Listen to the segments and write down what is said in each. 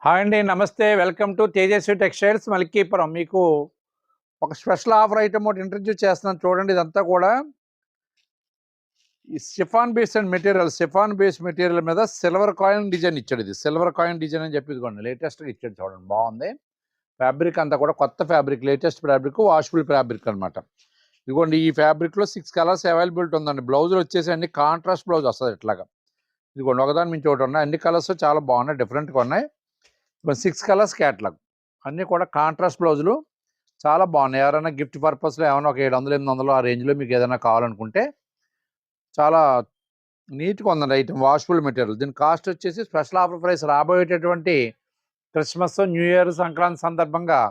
Hi అండి, నమస్తే. Welcome to Tejaswi textiles Malkipuram. మీకు ఒక స్పెషల్ ఆఫర్ ఐటమ్ ఒకటి ఇంట్రడ్యూస్ చేస్తున్నాను చూడండి. ఇదంతా కూడా ఈ chiffon base and material, chiffon base material మీద సిల్వర్ కాయిన్ డిజైన్ ఇచ్చాడు. ఇది సిల్వర్ కాయిన్ డిజైన్ అని చెప్పి ఇదిగోండి లేటెస్ట్గా ఇచ్చాడు చూడండి, బాగుంది. ఫ్యాబ్రిక్ అంతా కూడా కొత్త fabric, latest fabric, washable fabric అనమాట. ఇదిగోండి ఈ ఫ్యాబ్రిక్లో 6 కలర్స్ అవైలబిలిటీ ఉందండి. బ్లౌజులు వచ్చేసి అన్ని కాంట్రాస్ట్ బ్లౌజ్ వస్తుంది ఇట్లాగా. ఇదిగోండి ఒకదాని మించి ఒకటి ఉన్నాయి. అన్ని కలర్స్ చాలా బాగున్నాయి, డిఫరెంట్గా ఉన్నాయి. 6 కలర్స్ క్యాటలాగ్, అన్నీ కూడా కాంట్రాస్ట్ బ్లౌజులు చాలా బాగున్నాయి. ఎవరైనా గిఫ్ట్ పర్పస్లో ఏమైనా ఒక 700 800 ఆ రేంజ్లో మీకు ఏదైనా కావాలనుకుంటే చాలా నీట్గా ఉందండి ఐటమ్. Washable material. దీని కాస్ట్ వచ్చేసి స్పెషల్ ఆఫర్ ప్రైస్ రాబోయేటటువంటి క్రిస్మస్, న్యూ ఇయర్, సంక్రాంతి సందర్భంగా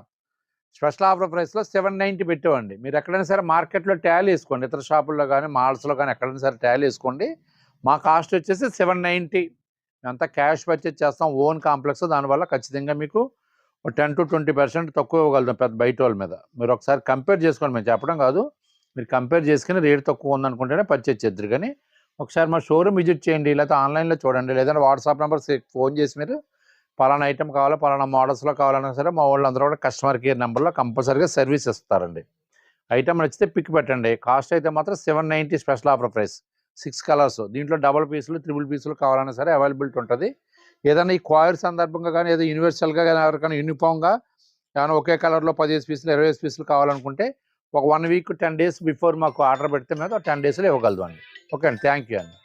స్పెషల్ ఆఫర్ ప్రైస్లో 790 పెట్టేవండి. మీరు ఎక్కడైనా సరే మార్కెట్లో ట్యాలీ వేసుకోండి, ఇతర షాపుల్లో కానీ మాల్స్లో కానీ ఎక్కడైనా సరే ట్యాలీ వేసుకోండి. మా కాస్ట్ వచ్చేసి 790. అంతా క్యాష్ పర్చేజ్ చేస్తాం, ఓన్ కాంప్లెక్స్. దానివల్ల ఖచ్చితంగా మీకు 10 to 20% తక్కువ ఇవ్వగలుగుతాం పెద్ద బయట వాళ్ళ మీద. మీరు ఒకసారి కంపేర్ చేసుకోండి, మేము చెప్పడం కాదు, మీరు కంపేర్ చేసుకుని రేట్ తక్కువ ఉందనుకుంటేనే పర్చేజ్ చేద్దరు. కానీ ఒకసారి మా షోరూమ్ విజిట్ చేయండి, లేకపోతే ఆన్లైన్లో చూడండి, లేదంటే వాట్సాప్ నెంబర్ ఫోన్ చేసి మీరు పలానా ఐటమ్ కావాలా, పలానా మోడల్స్లో కావాలన్నా సరే మా వాళ్ళు అందరూ కూడా కస్టమర్ కేర్ నెంబర్లో కంపల్సరీగా సర్వీస్ ఇస్తారండి. ఐటమ్ నచ్చితే పిక్ పెట్టండి. కాస్ట్ అయితే మాత్రం 790 స్పెషల్ ఆఫర్ ప్రైస్. 6 కలర్స్, దీంట్లో డబుల్ పీసులు, త్రిబుల్ పీసులు కావాలన్నా సరే అవైలబిలిటీ ఉంటుంది. ఏదైనా ఈ క్వాయర్ సందర్భంగా కానీ, ఏదో యూనివర్సల్గా కానీ, ఎవరికైనా యూనిఫామ్గా ఏమైనా ఒకే కలర్లో 15 పీసులు 20 పీసులు కావాలనుకుంటే ఒక 1 వీక్ 10 days బిఫోర్ మాకు ఆర్డర్ పెడితే మేము 10 daysలో ఇవ్వగలదు అండి. ఓకే అండి, థ్యాంక్ యూ అండి.